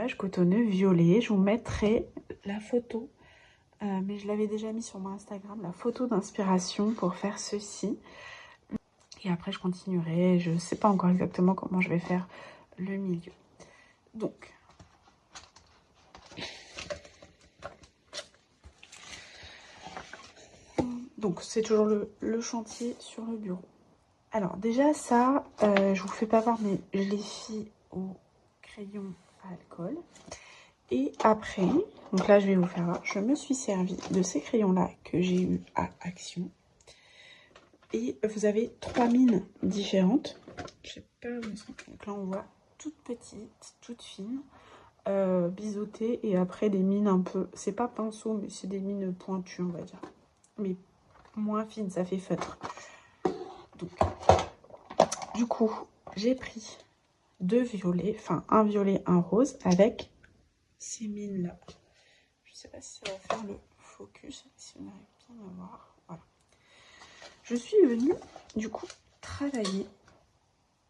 nuage cotonneux violet. Je vous mettrai la photo, mais je l'avais déjà mis sur mon Instagram, la photo d'inspiration pour faire ceci. Et après, je continuerai. Je ne sais pas encore exactement comment je vais faire le milieu. Donc c'est toujours le chantier sur le bureau. Alors déjà ça, je vous fais pas voir, mais je l'ai fait au crayon à alcool. Et après, donc là je vais vous faire voir, je me suis servi de ces crayons-là que j'ai eu à Action. Et vous avez 3 mines différentes. Je sais pas où elles sont. Donc là on voit toutes petites, toutes fines, biseautées. Et après des mines un peu, c'est pas pinceau, mais c'est des mines pointues on va dire. Mais moins fines, ça fait feutre. Donc, du coup, j'ai pris 2 violets, enfin un violet, un rose, avec ces mines-là. Je sais pas si ça va faire le focus, si on arrive bien à voir. Voilà. Je suis venue, du coup, travailler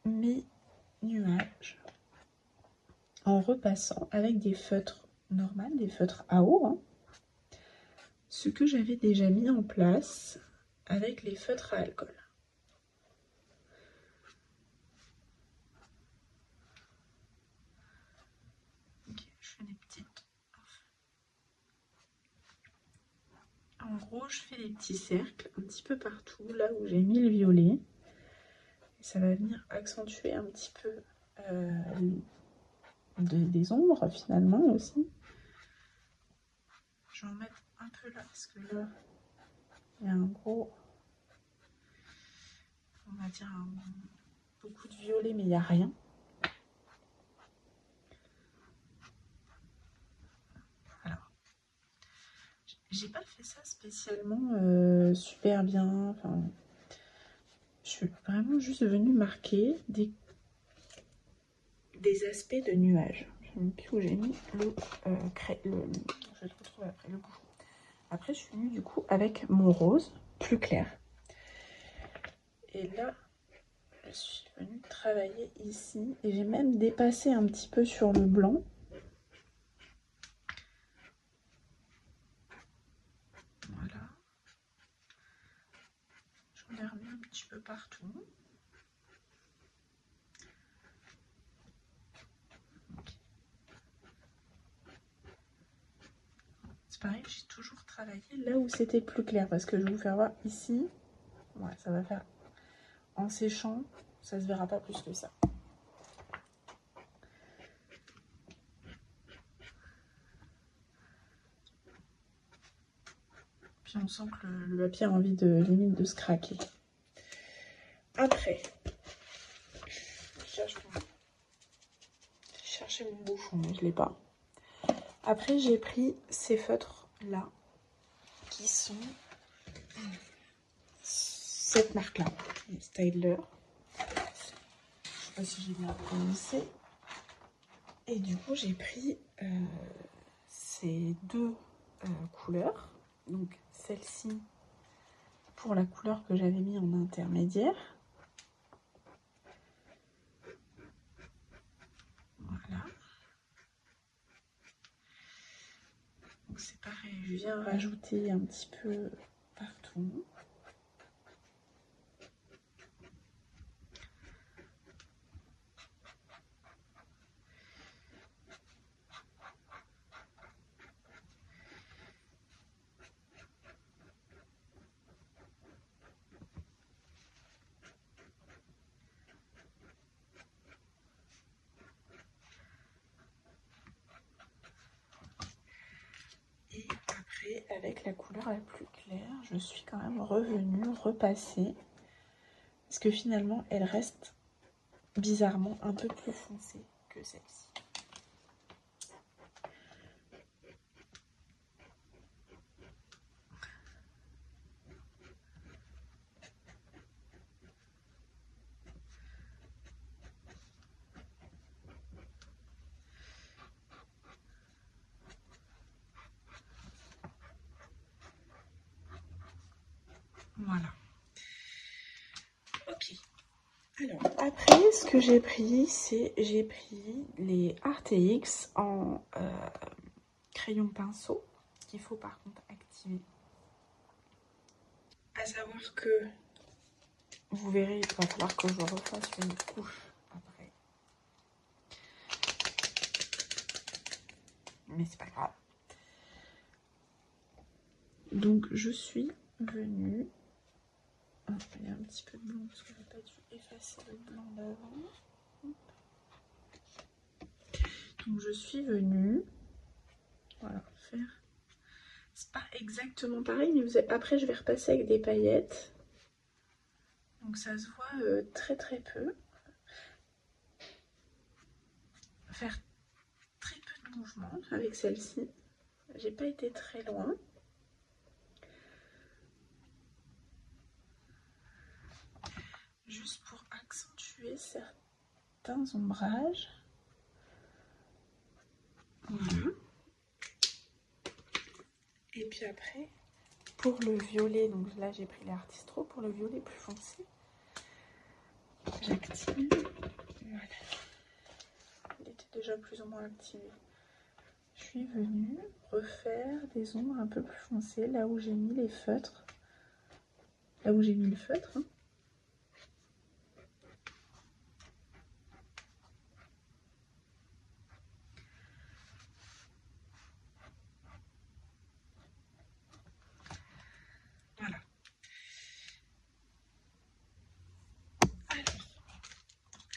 mes nuages en repassant avec des feutres normaux, des feutres à eau, hein, ce que j'avais déjà mis en place avec les feutres à alcool. Ok, je fais des petites. En gros, je fais des petits cercles un petit peu partout, là où j'ai mis le violet. Et ça va venir accentuer un petit peu des ombres finalement aussi. Je vais en mettre un peu là parce que là, il y a un gros, on va dire beaucoup de violet, mais il n'y a rien. Alors, j'ai pas fait ça spécialement super bien. Enfin, je suis vraiment juste venue marquer des aspects de nuages. Je ne sais même plus où j'ai mis le je vais le retrouver après, le bouchon. Après, je suis venue du coup avec mon rose plus clair. Et là, je suis venue travailler ici. Et j'ai même dépassé un petit peu sur le blanc. Voilà. J'en ai remis un petit peu partout. C'est pareil, j'ai toujours travaillé là où c'était plus clair. Parce que je vais vous faire voir ici. Ouais, ça va faire... En séchant, ça se verra pas plus que ça. Puis on sent que le papier a envie de limite de se craquer. Après, je cherchais mon bouchon, mais je l'ai pas. Après, j'ai pris ces feutres là, qui sont cette marque là, Styler. Je sais pas si j'ai bien prononcé. Et du coup, j'ai pris ces deux couleurs. Donc celle-ci pour la couleur que j'avais mis en intermédiaire. Voilà. Donc c'est pareil, je viens rajouter un petit peu partout. Et après, avec la couleur la plus claire, je suis quand même revenue repasser. Parce que finalement, elle reste bizarrement un peu plus foncée que celle-ci. Voilà. Ok. Alors, après, ce que j'ai pris, c'est j'ai pris les RTX en crayon pinceau, qu'il faut par contre activer. À savoir que, vous verrez, il va falloir que je refasse une couche après. Mais c'est pas grave. Donc, je suis venue... Oh, il y a un petit peu de blanc parce que j'ai pas dû effacer le blanc d'avant. Donc, je suis venue... Voilà, faire... C'est pas exactement pareil, mais après, je vais repasser avec des paillettes. Donc, ça se voit très très peu. Faire très peu de mouvements avec celle-ci. J'ai pas été très loin. Juste pour accentuer certains ombrages. Voilà. Et puis après, pour le violet, donc là j'ai pris l'Artistro, pour le violet plus foncé, j'active. Voilà. Il était déjà plus ou moins activé. Je suis venue refaire des ombres un peu plus foncées, là où j'ai mis les feutres. Là où j'ai mis le feutre. Hein. Voilà.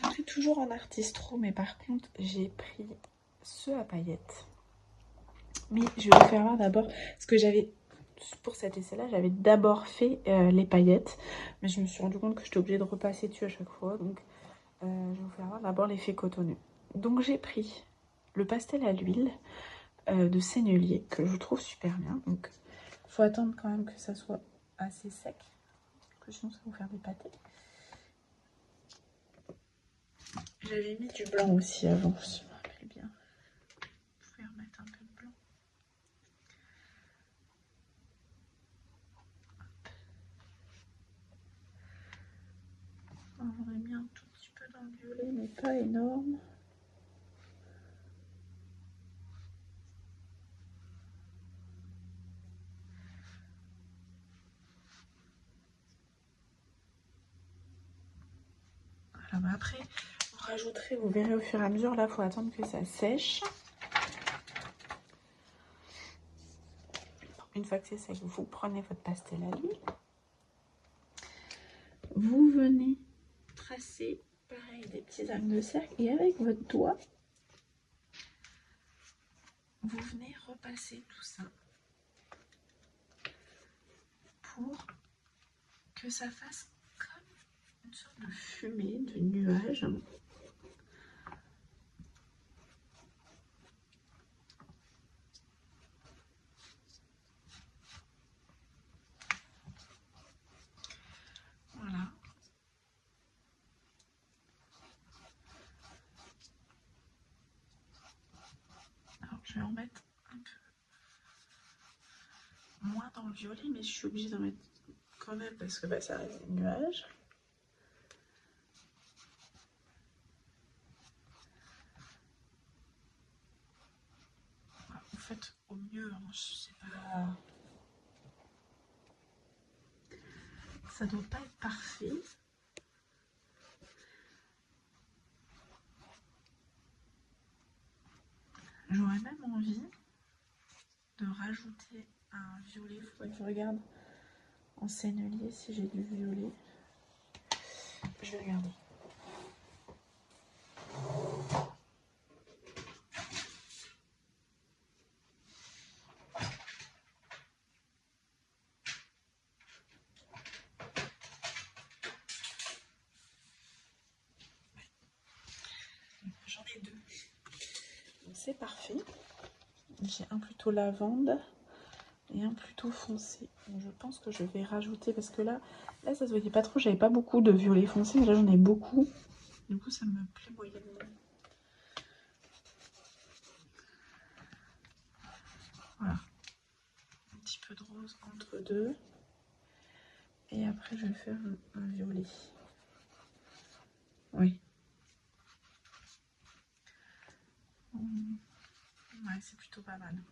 Après, toujours en Artistro, mais par contre, j'ai pris ceux à paillettes. Mais je vais vous faire voir d'abord ce que j'avais... Pour cet essai-là, j'avais d'abord fait les paillettes. Mais je me suis rendu compte que j'étais obligée de repasser dessus à chaque fois. Donc, je vais vous faire voir d'abord l'effet cotonneux. Donc, j'ai pris le pastel à l'huile de Sennelier, que je trouve super bien. Donc, il faut attendre quand même que ça soit assez sec. Parce que sinon, ça va vous faire des pâtés. J'avais mis du blanc aussi avant, si je me rappelle bien. Je vais remettre un peu de blanc. J'en ai mis un tout petit peu dans le violet, mais pas énorme. Voilà, bah après, vous rajouterez, vous verrez au fur et à mesure. Là, il faut attendre que ça sèche. Une fois que c'est sec, vous prenez votre pastel à l'huile. Vous venez tracer, pareil, des petits angles de cercle. Et avec votre doigt, vous venez repasser tout ça pour que ça fasse comme une sorte de fumée, de nuage. Voilà. Alors, je vais en mettre un peu moins dans le violet, mais je suis obligée d'en mettre quand même parce que bah, ça reste des nuages. Vous faites au mieux, hein, je sais pas. Ça doit pas être parfait. J'aurais même envie de rajouter un violet. Il faudrait que je regarde en Sennelier si j'ai du violet. Je vais regarder. J'en ai deux. C'est parfait. J'ai un plutôt lavande et un plutôt foncé. Donc je pense que je vais rajouter parce que là ça se voyait pas trop. J'avais pas beaucoup de violet foncé, mais là j'en ai beaucoup. Du coup ça me plaît moyennement. Voilà. Un petit peu de rose entre deux. Et après je vais faire un violet. Oui. Ouais, c'est plutôt pas mal.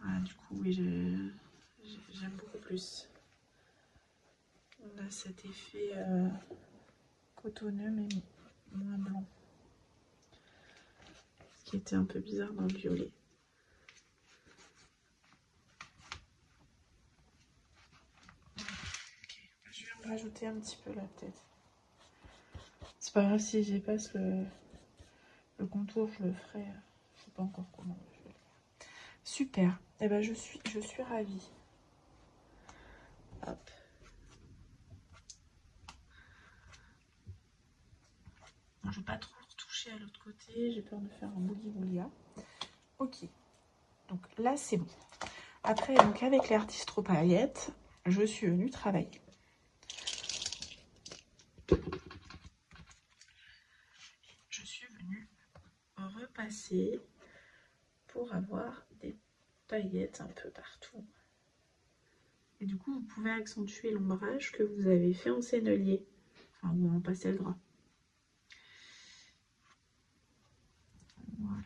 Voilà, du coup, oui, j'aime beaucoup plus. On a cet effet cotonneux, mais moins blanc. Ce qui était un peu bizarre dans le violet. Okay. Je vais me rajouter un petit peu là, peut-être. C'est pas grave si j'épaisse le contour, je le ferai. Je sais pas encore comment je vais le faire. Super. Eh ben, je suis ravie. Hop. Je vais pas trop retoucher à l'autre côté, j'ai peur de faire un boogie-woogia. Ok, donc là c'est bon. Après, donc avec les artistro paillettes, je suis venue travailler. Je suis venue repasser pour avoir des paillettes un peu partout. Et du coup, vous pouvez accentuer l'ombrage que vous avez fait en sennelier, enfin ou en pastel gras. Voilà.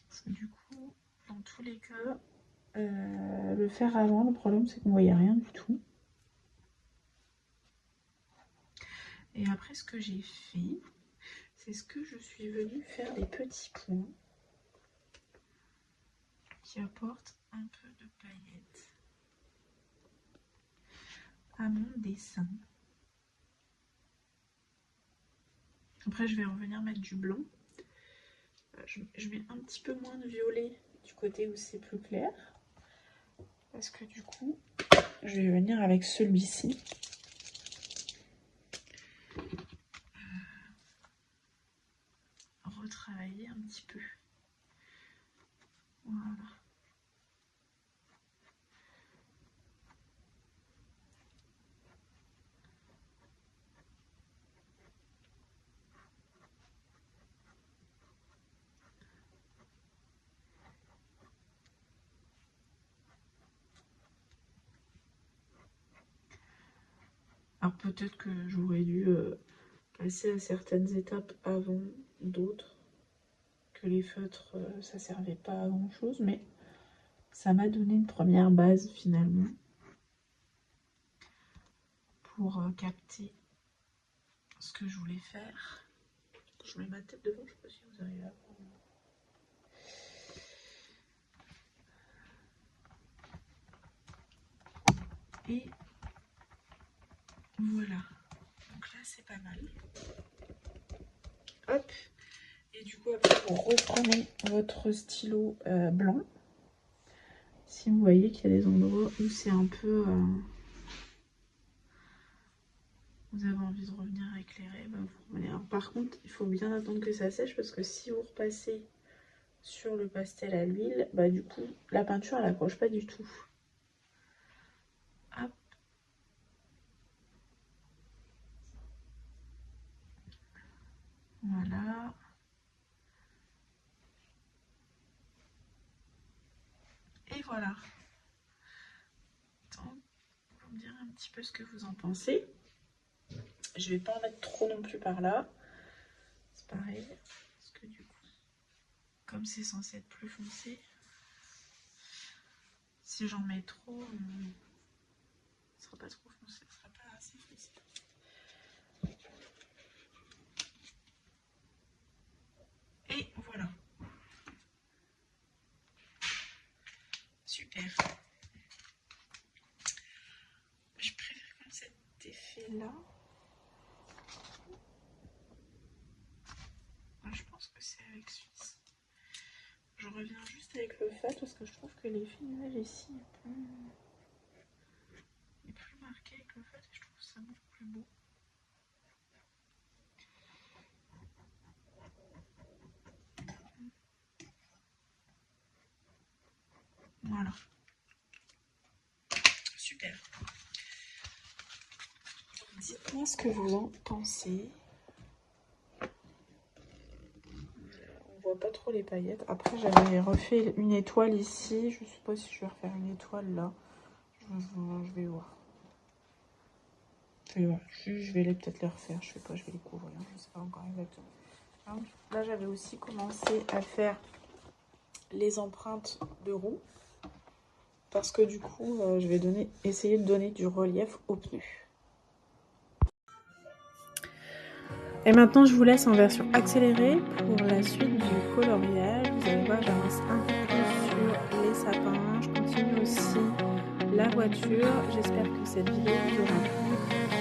Parce que du coup, dans tous les cas, le faire avant, le problème c'est qu'on ne voyait rien du tout. Et après, ce que j'ai fait, c'est ce que je suis venue faire des petits points qui apportent un peu de paillettes à mon dessin. Après, je vais revenir mettre du blanc. Je mets un petit peu moins de violet du côté où c'est plus clair. Parce que du coup, je vais venir avec celui-ci. Retravailler un petit peu. Voilà. Alors peut-être que j'aurais dû passer à certaines étapes avant d'autres. Que les feutres, ça servait pas à grand chose, mais ça m'a donné une première base finalement. Pour capter ce que je voulais faire. Je mets ma tête devant, je sais pas si vous arrivez à voir. Et voilà. Donc là, c'est pas mal. Hop. Et du coup, après, vous reprenez votre stylo blanc. Si vous voyez qu'il y a des endroits où c'est un peu... vous avez envie de revenir éclairer, bah vous revenez. Alors, par contre, il faut bien attendre que ça sèche parce que si vous repassez sur le pastel à l'huile, bah du coup, la peinture, elle accroche pas du tout. Hop. Voilà. Et voilà. Donc, vous me direz un petit peu ce que vous en pensez. Je vais pas en mettre trop non plus par là. C'est pareil. Parce que du coup, comme c'est censé être plus foncé, si j'en mets trop, ce sera pas trop foncé, ce sera pas assez foncé. Et voilà. Super. Je préfère comme cet effet-là. Je pense que c'est avec celui-ci. Je reviens juste avec le fat parce que je trouve que l'effet nuage ici est plus marqué avec le fat et je trouve ça beaucoup plus beau. Voilà. Super. Dites-moi ce que vous en pensez. On vois pas trop les paillettes. Après, j'avais refait une étoile ici. Je sais pas si je vais refaire une étoile là. Je vais voir. Je vais peut-être les refaire. Je sais pas, je vais les couvrir. Je sais pas encore exactement. Donc, là, j'avais aussi commencé à faire les empreintes de roues. Parce que du coup, je vais essayer de donner du relief aux pneus. Et maintenant, je vous laisse en version accélérée pour la suite du coloriage. Vous allez voir, j'avance un peu plus sur les sapins. Je continue aussi la voiture. J'espère que cette vidéo vous aura plu,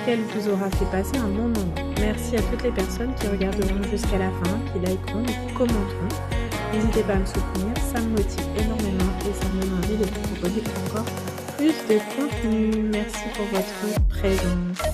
qu'elle vous aura fait passer un bon moment. Merci à toutes les personnes qui regarderont jusqu'à la fin, qui likeront, qui commenteront. N'hésitez pas à me soutenir, ça me motive énormément et ça me donne envie de vous proposer encore plus de contenu. Merci pour votre présence.